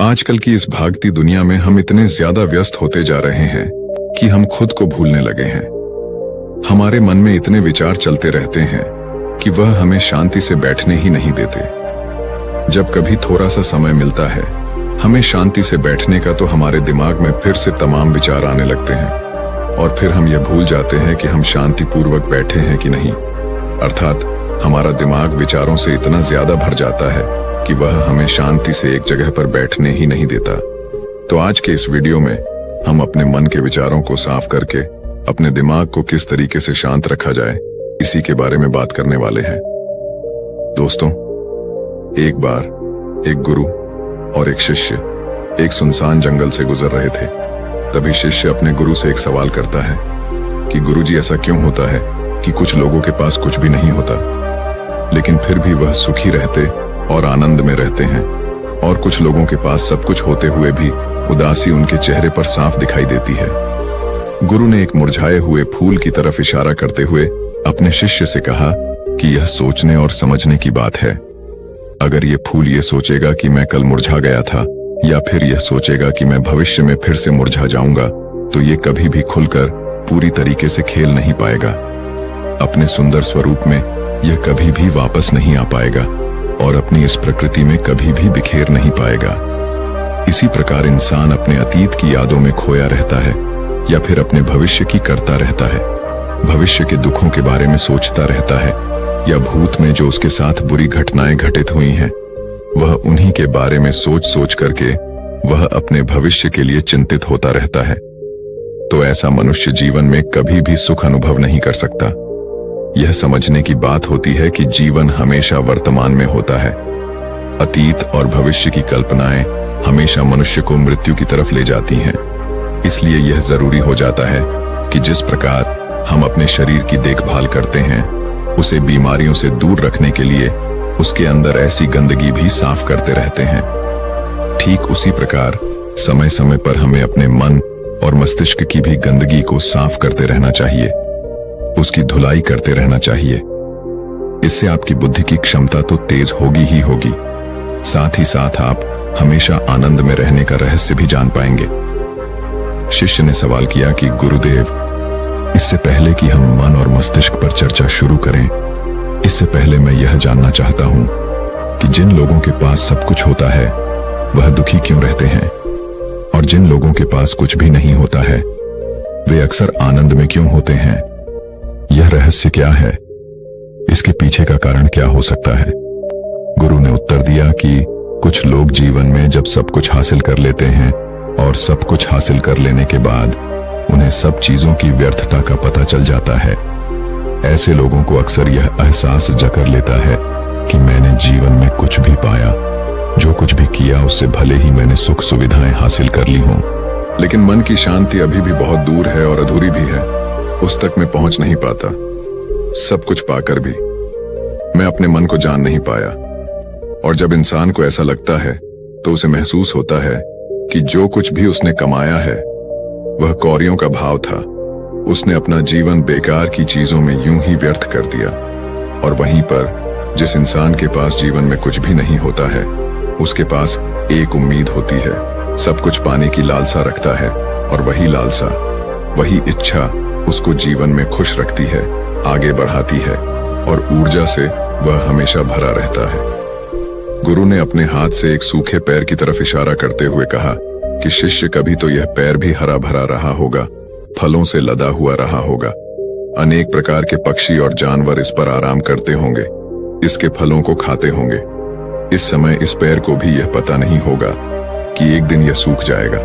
आजकल की इस भागती दुनिया में हम इतने ज्यादा व्यस्त होते जा रहे हैं कि हम खुद को भूलने लगे हैं। हमारे मन में इतने विचार चलते रहते हैं कि वह हमें शांति से बैठने ही नहीं देते। जब कभी थोड़ा सा समय मिलता है हमें शांति से बैठने का, तो हमारे दिमाग में फिर से तमाम विचार आने लगते हैं और फिर हम यह भूल जाते हैं कि हम शांतिपूर्वक बैठे हैं कि नहीं। अर्थात हमारा दिमाग विचारों से इतना ज्यादा भर जाता है कि वह हमें शांति से एक जगह पर बैठने ही नहीं देता। तो आज के इस वीडियो में हम अपने मन के विचारों को साफ करके अपने दिमाग को किस तरीके से शांत रखा जाए, इसी के बारे में बात करने वाले हैं। दोस्तों, एक बार एक गुरु और एक शिष्य एक सुनसान जंगल से गुजर रहे थे। तभी शिष्य अपने गुरु से एक सवाल करता है कि गुरुजी, ऐसा क्यों होता है कि कुछ लोगों के पास कुछ भी नहीं होता लेकिन फिर भी वह सुखी रहते और आनंद में रहते हैं, और कुछ लोगों के पास सब कुछ होते हुए भी उदासी उनके चेहरे पर साफ दिखाई देती है। गुरु ने एक मुरझाए हुए फूल की तरफ इशारा करते हुए अपने शिष्य से कहा कि यह सोचने और समझने की बात है। अगर ये फूल ये सोचेगा कि मैं कल मुरझा गया था, या फिर यह सोचेगा कि मैं भविष्य में फिर से मुरझा जाऊंगा, तो ये कभी भी खुलकर पूरी तरीके से खेल नहीं पाएगा। अपने सुंदर स्वरूप में यह कभी भी वापस नहीं आ पाएगा और अपनी इस प्रकृति में कभी भी बिखेर नहीं पाएगा। इसी प्रकार इंसान अपने अतीत की यादों में खोया रहता है या फिर अपने भविष्य की करता रहता है। भविष्य के दुखों के बारे में सोचता रहता है, या भूत में जो उसके साथ बुरी घटनाएं घटित हुई हैं, वह उन्हीं के बारे में सोच सोच करके वह अपने भविष्य के लिए चिंतित होता रहता है। तो ऐसा मनुष्य जीवन में कभी भी सुख अनुभव नहीं कर सकता। यह समझने की बात होती है कि जीवन हमेशा वर्तमान में होता है। अतीत और भविष्य की कल्पनाएं हमेशा मनुष्य को मृत्यु की तरफ ले जाती हैं। इसलिए यह जरूरी हो जाता है कि जिस प्रकार हम अपने शरीर की देखभाल करते हैं, उसे बीमारियों से दूर रखने के लिए उसके अंदर ऐसी गंदगी भी साफ करते रहते हैं। ठीक उसी प्रकार समय समय पर हमें अपने मन और मस्तिष्क की भी गंदगी को साफ करते रहना चाहिए, उसकी धुलाई करते रहना चाहिए। इससे आपकी बुद्धि की क्षमता तो तेज होगी ही होगी, साथ ही साथ आप हमेशा आनंद में रहने का रहस्य भी जान पाएंगे। शिष्य ने सवाल किया कि गुरुदेव, इससे पहले कि हम मन और मस्तिष्क पर चर्चा शुरू करें, इससे पहले मैं यह जानना चाहता हूं कि जिन लोगों के पास सब कुछ होता है वह दुखी क्यों रहते हैं, और जिन लोगों के पास कुछ भी नहीं होता है वे अक्सर आनंद में क्यों होते हैं? यह रहस्य क्या है? इसके पीछे का कारण क्या हो सकता है? गुरु ने उत्तर दिया कि कुछ लोग जीवन में जब सब कुछ हासिल कर लेते हैं और सब कुछ हासिल कर लेने के बाद उन्हें सब चीजों की व्यर्थता का पता चल जाता है। ऐसे लोगों को अक्सर यह एहसास जकर लेता है कि मैंने जीवन में कुछ भी पाया, जो कुछ भी किया उससे भले ही मैंने सुख सुविधाएं हासिल कर ली हों, लेकिन मन की शांति अभी भी बहुत दूर है और अधूरी भी है। उस तक मैं पहुंच नहीं पाता। सब कुछ पाकर भी मैं अपने मन को जान नहीं पाया। और जब इंसान को ऐसा लगता है तो उसे महसूस होता है कि जो कुछ भी उसने कमाया है वह कौड़ियों का भाव था। उसने अपना जीवन बेकार की चीजों में यूं ही व्यर्थ कर दिया। और वहीं पर जिस इंसान के पास जीवन में कुछ भी नहीं होता है, उसके पास एक उम्मीद होती है, सब कुछ पाने की लालसा रखता है, और वही लालसा, वही इच्छा उसको जीवन में खुश रखती है, आगे बढ़ाती है, और ऊर्जा से वह हमेशा भरा रहता है। गुरु ने अपने हाथ से एक सूखे पैर की तरफ इशारा करते हुए कहा कि शिष्य, कभी तो यह पैर भी हरा भरा रहा होगा, फलों से लदा हुआ रहा होगा। अनेक प्रकार के पक्षी और जानवर इस पर आराम करते होंगे, इसके फलों को खाते होंगे। इस समय इस पैर को भी यह पता नहीं होगा कि एक दिन यह सूख जाएगा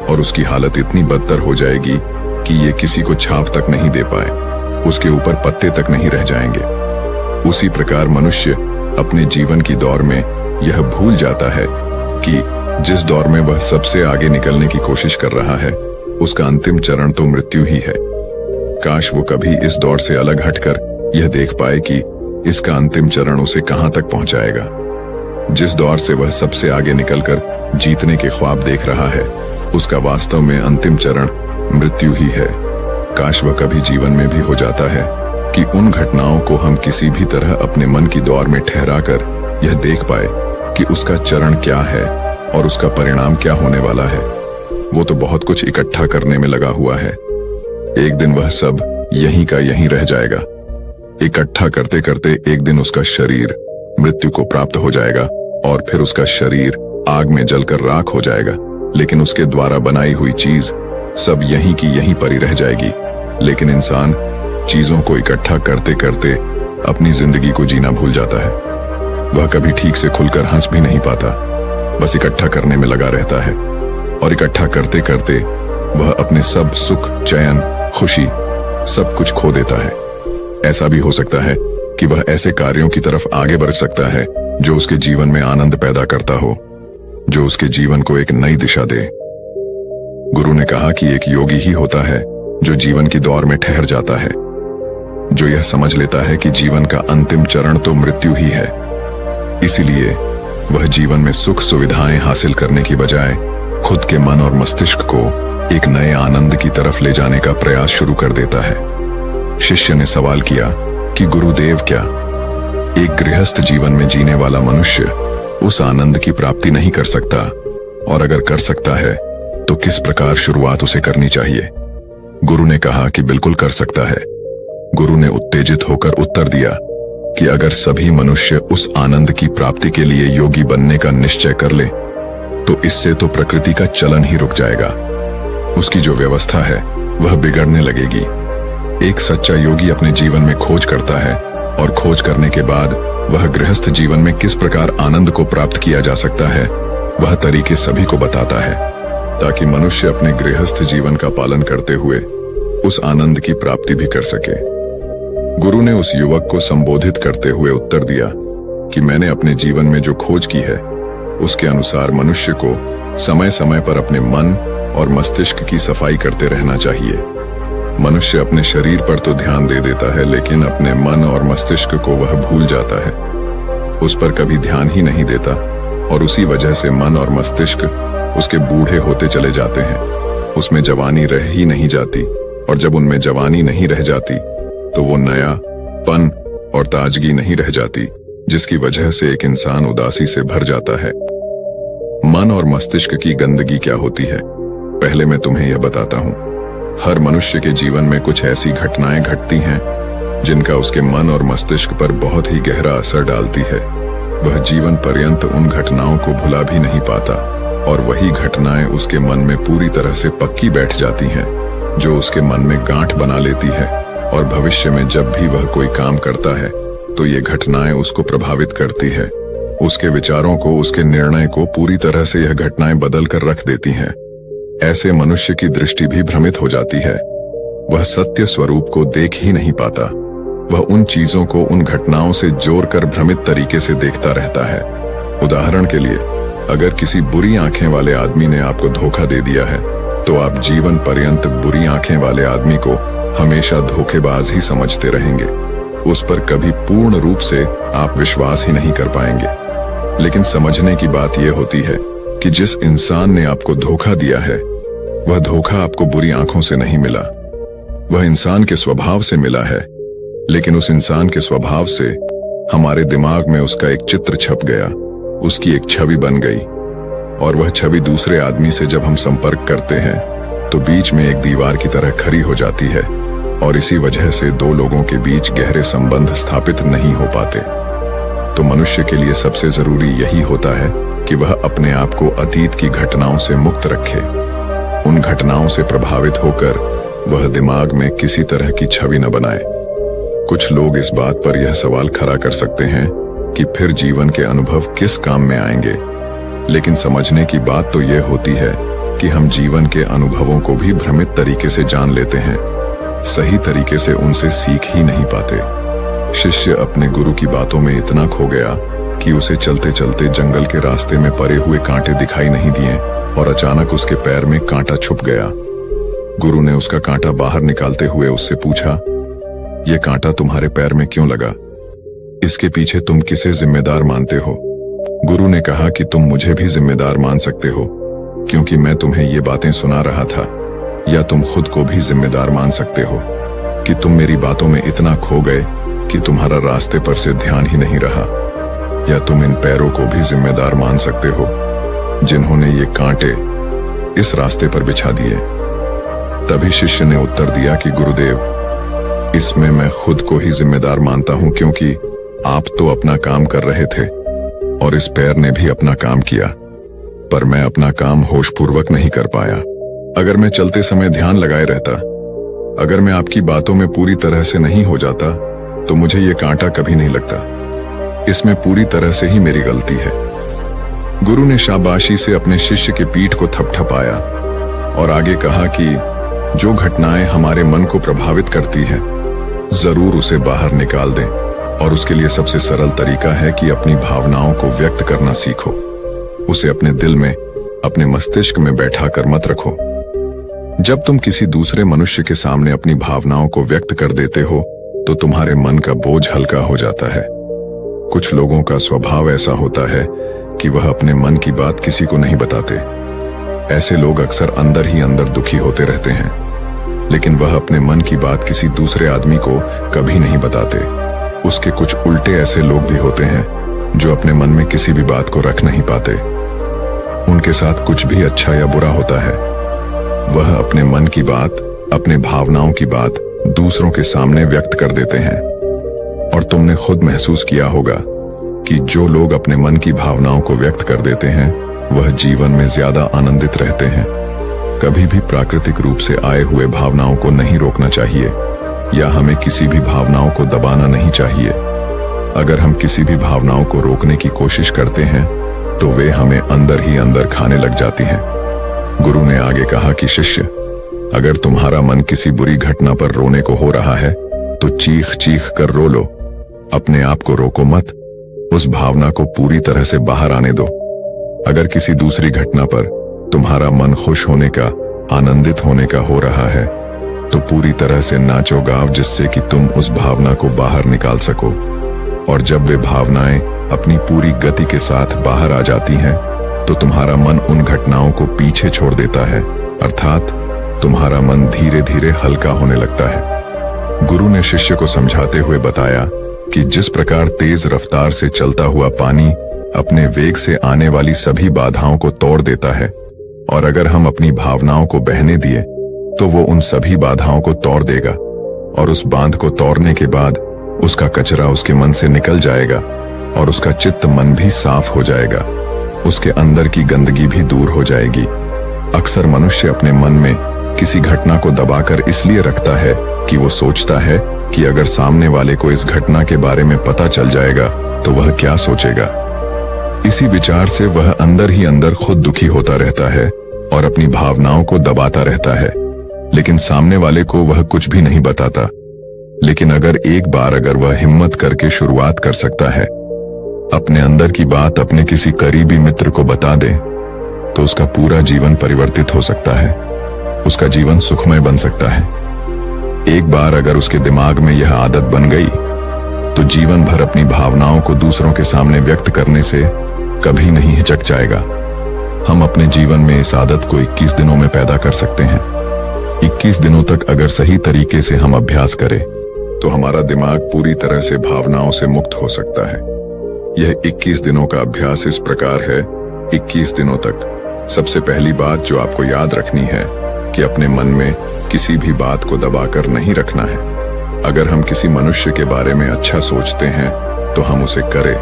और उसकी हालत इतनी बदतर हो जाएगी कि ये किसी को छांव तक नहीं दे पाए, उसके ऊपर पत्ते तक नहीं रह जाएंगे। उसी प्रकार मनुष्य अपने जीवन की दौड़ में यह भूल जाता है कि जिस दौर में वह सबसे आगे निकलने की कोशिश कर रहा है, उसका अंतिम चरण तो मृत्यु ही है। काश वो कभी इस दौर से अलग हटकर यह देख पाए कि इसका अंतिम चरण उसे कहां तक पहुंचाएगा। जिस दौर से वह सबसे आगे निकलकर जीतने के ख्वाब देख रहा है, उसका वास्तव में अंतिम चरण मृत्यु ही है। काश वह कभी जीवन में भी हो जाता है कि उन घटनाओं को हम किसी भी तरह अपने मन की दौर में ठहरा कर यह देख पाए कि उसका चरण क्या है और उसका परिणाम क्या होने वाला है। वो तो बहुत कुछ इकट्ठा करने में लगा हुआ है। एक दिन वह सब यहीं का यहीं रह जाएगा। इकट्ठा करते करते एक दिन उसका शरीर मृत्यु को प्राप्त हो जाएगा और फिर उसका शरीर आग में जलकर राख हो जाएगा। लेकिन उसके द्वारा बनाई हुई चीज सब यहीं की यहीं पड़ी रह जाएगी। लेकिन इंसान चीजों को इकट्ठा करते करते अपनी जिंदगी को जीना भूल जाता है। वह कभी ठीक से खुलकर हंस भी नहीं पाता, बस इकट्ठा करने में लगा रहता है। और इकट्ठा करते करते वह अपने सब सुख, चैन, खुशी सब कुछ खो देता है। ऐसा भी हो सकता है कि वह ऐसे कार्यों की तरफ आगे बढ़ सकता है जो उसके जीवन में आनंद पैदा करता हो, जो उसके जीवन को एक नई दिशा दे। गुरु ने कहा कि एक योगी ही होता है जो जीवन की दौड़ में ठहर जाता है, जो यह समझ लेता है कि जीवन का अंतिम चरण तो मृत्यु ही है। इसीलिए वह जीवन में सुख सुविधाएं हासिल करने की बजाय खुद के मन और मस्तिष्क को एक नए आनंद की तरफ ले जाने का प्रयास शुरू कर देता है। शिष्य ने सवाल किया कि गुरुदेव, क्या एक गृहस्थ जीवन में जीने वाला मनुष्य उस आनंद की प्राप्ति नहीं कर सकता? और अगर कर सकता है तो किस प्रकार शुरुआत उसे करनी चाहिए? गुरु ने कहा कि बिल्कुल कर सकता है। गुरु ने उत्तेजित होकर उत्तर दिया कि अगर सभी मनुष्य उस आनंद की प्राप्ति के लिए योगी बनने का निश्चय कर ले तो इससे तो प्रकृति का चलन ही रुक जाएगा। उसकी जो व्यवस्था है वह बिगड़ने लगेगी। एक सच्चा योगी अपने जीवन में खोज करता है और खोज करने के बाद वह गृहस्थ जीवन में किस प्रकार आनंद को प्राप्त किया जा सकता है वह तरीके सभी को बताता है, ताकि मनुष्य अपने गृहस्थ जीवन का पालन करते हुए उस आनंद की प्राप्ति भी कर सके। गुरु ने उस युवक को संबोधित करते हुए उत्तर दिया कि मैंने अपने जीवन में जो खोज की है उसके अनुसार मनुष्य को समय समय पर अपने मन और मस्तिष्क की सफाई करते रहना चाहिए। मनुष्य अपने शरीर पर तो ध्यान दे देता है, लेकिन अपने मन और मस्तिष्क को वह भूल जाता है, उस पर कभी ध्यान ही नहीं देता और उसी वजह से मन और मस्तिष्क उसके बूढ़े होते चले जाते हैं। उसमें जवानी रह ही नहीं जाती और जब उनमें जवानी नहीं रह जाती तो वो नयापन और ताजगी नहीं रह जाती, जिसकी वजह से एक इंसान उदासी से भर जाता है। मन और मस्तिष्क की गंदगी क्या होती है, पहले मैं तुम्हें यह बताता हूं। हर मनुष्य के जीवन में कुछ ऐसी घटनाएं घटती हैं जिनका उसके मन और मस्तिष्क पर बहुत ही गहरा असर डालती है। वह जीवन पर्यंत उन घटनाओं को भुला भी नहीं पाता और वही घटनाएं उसके मन में पूरी तरह से पक्की बैठ जाती हैं, जो उसके मन में गांठ बना लेती है और भविष्य में जब भी वह कोई काम करता है तो ये घटनाएं उसको प्रभावित करती है। उसके विचारों को, उसके निर्णय को पूरी तरह से यह घटनाएं बदल कर रख देती हैं। ऐसे मनुष्य की दृष्टि भी भ्रमित हो जाती है। वह सत्य स्वरूप को देख ही नहीं पाता। वह उन चीजों को, उन घटनाओं से जोड़कर भ्रमित तरीके से देखता रहता है। उदाहरण के लिए, अगर किसी बुरी आंखें वाले आदमी ने आपको धोखा दे दिया है तो आप जीवन पर्यंत बुरी आंखें वाले आदमी को हमेशा धोखेबाज ही समझते रहेंगे। उस पर कभी पूर्ण रूप से आप विश्वास ही नहीं कर पाएंगे। लेकिन समझने की बात यह होती है कि जिस इंसान ने आपको धोखा दिया है वह धोखा आपको बुरी आंखों से नहीं मिला, वह इंसान के स्वभाव से मिला है। लेकिन उस इंसान के स्वभाव से हमारे दिमाग में उसका एक चित्र छप गया, उसकी एक छवि बन गई और वह छवि दूसरे आदमी से जब हम संपर्क करते हैं तो बीच में एक दीवार की तरह खड़ी हो जाती है और इसी वजह से दो लोगों के बीच गहरे संबंध स्थापित नहीं हो पाते। तो मनुष्य के लिए सबसे जरूरी यही होता है कि वह अपने आप को अतीत की घटनाओं से मुक्त रखे। उन घटनाओं से प्रभावित होकर वह दिमाग में किसी तरह की छवि न बनाए। कुछ लोग इस बात पर यह सवाल खड़ा कर सकते हैं कि फिर जीवन के अनुभव किस काम में आएंगे, लेकिन समझने की बात तो यह होती है कि हम जीवन के अनुभवों को भी भ्रमित तरीके से जान लेते हैं, सही तरीके से उनसे सीख ही नहीं पाते। शिष्य अपने गुरु की बातों में इतना खो गया कि उसे चलते चलते जंगल के रास्ते में पड़े हुए कांटे दिखाई नहीं दिए और अचानक उसके पैर में कांटा छुप गया। गुरु ने उसका कांटा बाहर निकालते हुए उससे पूछा, यह कांटा तुम्हारे पैर में क्यों लगा? इसके पीछे तुम किसे जिम्मेदार मानते हो? गुरु ने कहा कि तुम मुझे भी जिम्मेदार मान सकते हो, क्योंकि मैं तुम्हें ये बातें सुना रहा था। या तुम खुद को भी जिम्मेदार मान सकते हो कि तुम मेरी बातों में इतना खो गए कि तुम्हारा रास्ते पर से ध्यान ही नहीं रहा। या तुम इन पैरों को भी जिम्मेदार मान सकते हो जिन्होंने ये कांटे इस रास्ते पर बिछा दिए। तभी शिष्य ने उत्तर दिया कि गुरुदेव, इसमें मैं खुद को ही जिम्मेदार मानता हूं, क्योंकि आप तो अपना काम कर रहे थे और इस पैर ने भी अपना काम किया, पर मैं अपना काम होशपूर्वक नहीं कर पाया। अगर मैं चलते समय ध्यान लगाए रहता, अगर मैं आपकी बातों में पूरी तरह से नहीं हो जाता, तो मुझे ये कांटा कभी नहीं लगता। इसमें पूरी तरह से ही मेरी गलती है। गुरु ने शाबाशी से अपने शिष्य के पीठ को थपथपाया और आगे कहा कि जो घटनाएं हमारे मन को प्रभावित करती हैं, जरूर उसे बाहर निकाल दें, और उसके लिए सबसे सरल तरीका है कि अपनी भावनाओं को व्यक्त करना सीखो। उसे अपने दिल में, अपने मस्तिष्क में बैठा कर मत रखो। जब तुम किसी दूसरे मनुष्य के सामने अपनी भावनाओं को व्यक्त कर देते हो, तो तुम्हारे मन का बोझ हल्का हो जाता है। कुछ लोगों का स्वभाव ऐसा होता है कि वह अपने मन की बात किसी को नहीं बताते। ऐसे लोग अक्सर अंदर ही अंदर दुखी होते रहते हैं, लेकिन वह अपने मन की बात किसी दूसरे आदमी को कभी नहीं बताते। उसके कुछ उल्टे ऐसे लोग भी होते हैं जो अपने मन में किसी भी बात को रख नहीं पाते। उनके साथ कुछ भी अच्छा या बुरा होता है, वह अपने मन की बात, अपने भावनाओं की बात दूसरों के सामने व्यक्त कर देते हैं। और तुमने खुद महसूस किया होगा कि जो लोग अपने मन की भावनाओं को व्यक्त कर देते हैं, वह जीवन में ज्यादा आनंदित रहते हैं। कभी भी प्राकृतिक रूप से आए हुए भावनाओं को नहीं रोकना चाहिए, या हमें किसी भी भावनाओं को दबाना नहीं चाहिए। अगर हम किसी भी भावनाओं को रोकने की कोशिश करते हैं, तो वे हमें अंदर ही अंदर खाने लग जाती हैं। गुरु ने आगे कहा कि शिष्य, अगर तुम्हारा मन किसी बुरी घटना पर रोने को हो रहा है, तो चीख चीख कर रो लो। अपने आप को रोको मत, उस भावना को पूरी तरह से बाहर आने दो। अगर किसी दूसरी घटना पर तुम्हारा मन खुश होने का, आनंदित होने का हो रहा है, तो पूरी तरह से नाचो गाओ, जिससे कि तुम उस भावना को बाहर निकाल सको। और जब वे भावनाएं अपनी पूरी गति के साथ बाहर आ जाती हैं, तो तुम्हारा मन उन घटनाओं को पीछे छोड़ देता है, अर्थात तुम्हारा मन धीरे धीरे हल्का होने लगता है। गुरु ने शिष्य को समझाते हुए बताया कि जिस प्रकार तेज रफ्तार से चलता हुआ पानी अपने वेग से आने वाली सभी बाधाओं को तोड़ देता है, और अगर हम अपनी भावनाओं को बहने दिए, तो वो उन सभी बाधाओं को तोड़ देगा, और उस बांध को तोड़ने के बाद उसका कचरा उसके मन से निकल जाएगा, और उसका चित्त मन भी साफ हो जाएगा। उसके अंदर की गंदगी भी दूर हो जाएगी। अक्सर मनुष्य अपने मन में किसी घटना को दबाकर इसलिए रखता है कि वो सोचता है कि अगर सामने वाले को इस घटना के बारे में पता चल जाएगा, तो वह क्या सोचेगा। इसी विचार से वह अंदर ही अंदर खुद दुखी होता रहता है और अपनी भावनाओं को दबाता रहता है, लेकिन सामने वाले को वह कुछ भी नहीं बताता। लेकिन अगर एक बार अगर वह हिम्मत करके शुरुआत कर सकता है, अपने अंदर की बात अपने किसी करीबी मित्र को बता दे, तो उसका पूरा जीवन परिवर्तित हो सकता है। उसका जीवन सुखमय बन सकता है। एक बार अगर उसके दिमाग में यह आदत बन गई, तो जीवन भर अपनी भावनाओं को दूसरों के सामने व्यक्त करने से कभी नहीं हिचक जाएगा। हम अपने जीवन में इस आदत को 21 दिनों में पैदा कर सकते हैं। 21 दिनों तक अगर सही तरीके से हम अभ्यास करें, तो हमारा दिमाग पूरी तरह से भावनाओं से मुक्त हो सकता है। यह 21 दिनों का अभ्यास इस प्रकार है। 21 दिनों तक सबसे पहली बात जो आपको याद रखनी है कि अपने मन में किसी भी बात को दबाकर नहीं रखना है। अगर हम किसी मनुष्य के बारे में अच्छा सोचते हैं, तो हम उसे करें।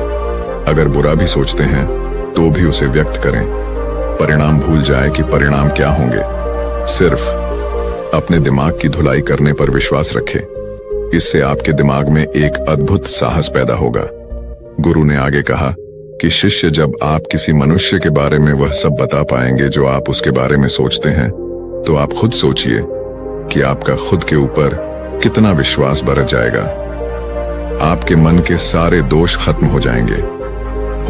अगर बुरा भी सोचते हैं, तो भी उसे व्यक्त करें। परिणाम भूल जाए कि परिणाम क्या होंगे। सिर्फ अपने दिमाग की धुलाई करने पर विश्वास रखें। इससे आपके दिमाग में एक अद्भुत साहस पैदा होगा। गुरु ने आगे कहा कि शिष्य, जब आप किसी मनुष्य के बारे में वह सब बता पाएंगे जो आप उसके बारे में सोचते हैं, तो आप खुद सोचिए कि आपका खुद के ऊपर कितना विश्वास बढ़ जाएगा। आपके मन के सारे दोष खत्म हो जाएंगे।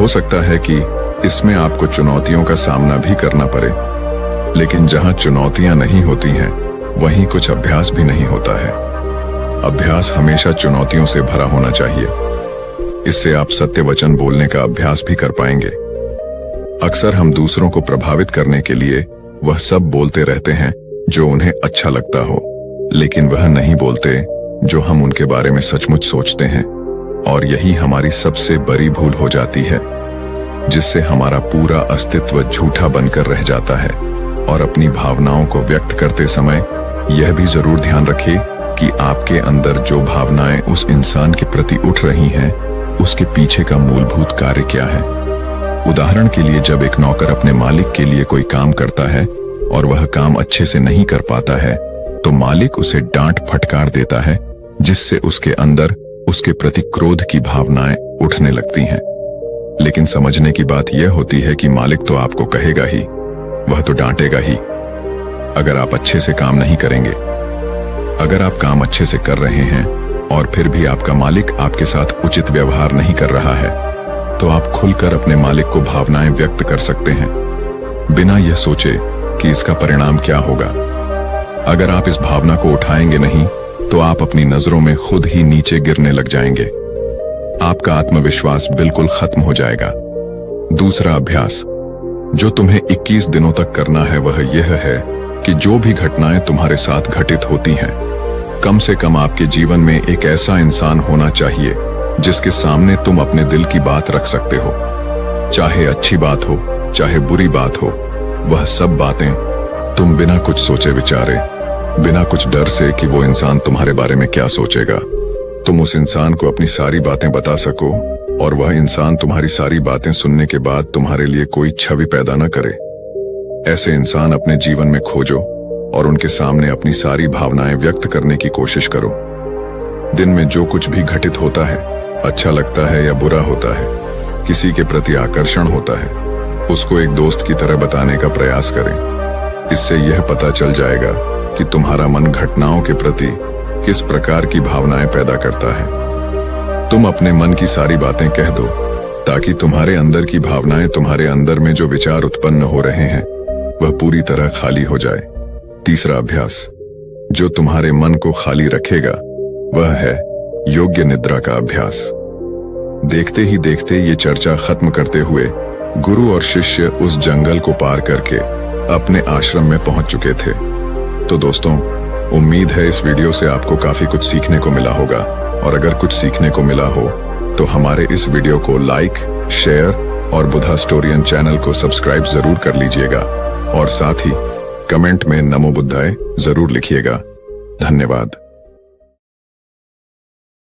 हो सकता है कि इसमें आपको चुनौतियों का सामना भी करना पड़े, लेकिन जहां चुनौतियां नहीं होती हैं, वहीं कुछ अभ्यास भी नहीं होता है। अभ्यास हमेशा चुनौतियों से भरा होना चाहिए। इससे आप सत्य वचन बोलने का अभ्यास भी कर पाएंगे। अक्सर हम दूसरों को प्रभावित करने के लिए वह सब बोलते रहते हैं जो उन्हें अच्छा लगता हो, लेकिन वह नहीं बोलते जो हम उनके बारे में सचमुच सोचते हैं, और यही हमारी सबसे बड़ी भूल हो जाती है। जिससे हमारा पूरा अस्तित्व झूठा बनकर रह जाता है। और अपनी भावनाओं को व्यक्त करते समय यह भी जरूर ध्यान रखें कि आपके अंदर जो भावनाएं उस इंसान के प्रति उठ रही हैं, उसके पीछे का मूलभूत कार्य क्या है। उदाहरण के लिए, जब एक नौकर अपने मालिक के लिए कोई काम करता है और वह काम अच्छे से नहीं कर पाता है, तो मालिक उसे डांट फटकार देता है, जिससे उसके अंदर उसके प्रति क्रोध की भावनाएं उठने लगती हैं। लेकिन समझने की बात यह होती है कि मालिक तो आपको कहेगा ही, वह तो डांटेगा ही अगर आप अच्छे से काम नहीं करेंगे। अगर आप काम अच्छे से कर रहे हैं और फिर भी आपका मालिक आपके साथ उचित व्यवहार नहीं कर रहा है, तो आप खुलकर अपने मालिक को भावनाएं व्यक्त कर सकते हैं, बिना यह सोचे कि इसका परिणाम क्या होगा। अगर आप इस भावना को उठाएंगे नहीं, तो आप अपनी नजरों में खुद ही नीचे गिरने लग जाएंगे। आपका आत्मविश्वास बिल्कुल खत्म हो जाएगा। दूसरा अभ्यास जो तुम्हें 21 दिनों तक करना है, वह यह है कि जो भी घटनाएं तुम्हारे साथ घटित होती हैं, कम से कम आपके जीवन में एक ऐसा इंसान होना चाहिए जिसके सामने तुम अपने दिल की बात रख सकते हो। चाहे अच्छी बात हो, चाहे बुरी बात हो, वह सब बातें तुम बिना कुछ सोचे विचारे, बिना कुछ डर से कि वो इंसान तुम्हारे बारे में क्या सोचेगा, तुम उस इंसान को अपनी सारी बातें बता सको और वह इंसान तुम्हारी सारी बातें सुनने के बाद तुम्हारे लिए कोई छवि पैदा न करे। ऐसे इंसान अपने जीवन में खोजो और उनके सामने अपनी सारी भावनाएं व्यक्त करने की कोशिश करो। दिन में जो कुछ भी घटित होता है, अच्छा लगता है या बुरा होता है, किसी के प्रति आकर्षण होता है, उसको एक दोस्त की तरह बताने का प्रयास करें। इससे यह पता चल जाएगा कि तुम्हारा मन घटनाओं के प्रति किस प्रकार की भावनाएं पैदा करता है। तुम अपने मन की सारी बातें कह दो, ताकि तुम्हारे अंदर की भावनाएं, तुम्हारे अंदर में जो विचार उत्पन्न हो रहे हैं, वह पूरी तरह खाली हो जाए। तीसरा अभ्यास जो तुम्हारे मन को खाली रखेगा, वह है योग्य निद्रा का अभ्यास। देखते ही देखते ये चर्चा खत्म करते हुए गुरु और शिष्य उस जंगल को पार करके अपने आश्रम में पहुंच चुके थे। तो दोस्तों, उम्मीद है इस वीडियो से आपको काफी कुछ सीखने को मिला होगा, और अगर कुछ सीखने को मिला हो तो हमारे इस वीडियो को लाइक, शेयर और बुधा स्टोरियन चैनल को सब्सक्राइब जरूर कर लीजिएगा, और साथ ही कमेंट में नमो बुद्धाय जरूर लिखिएगा। धन्यवाद।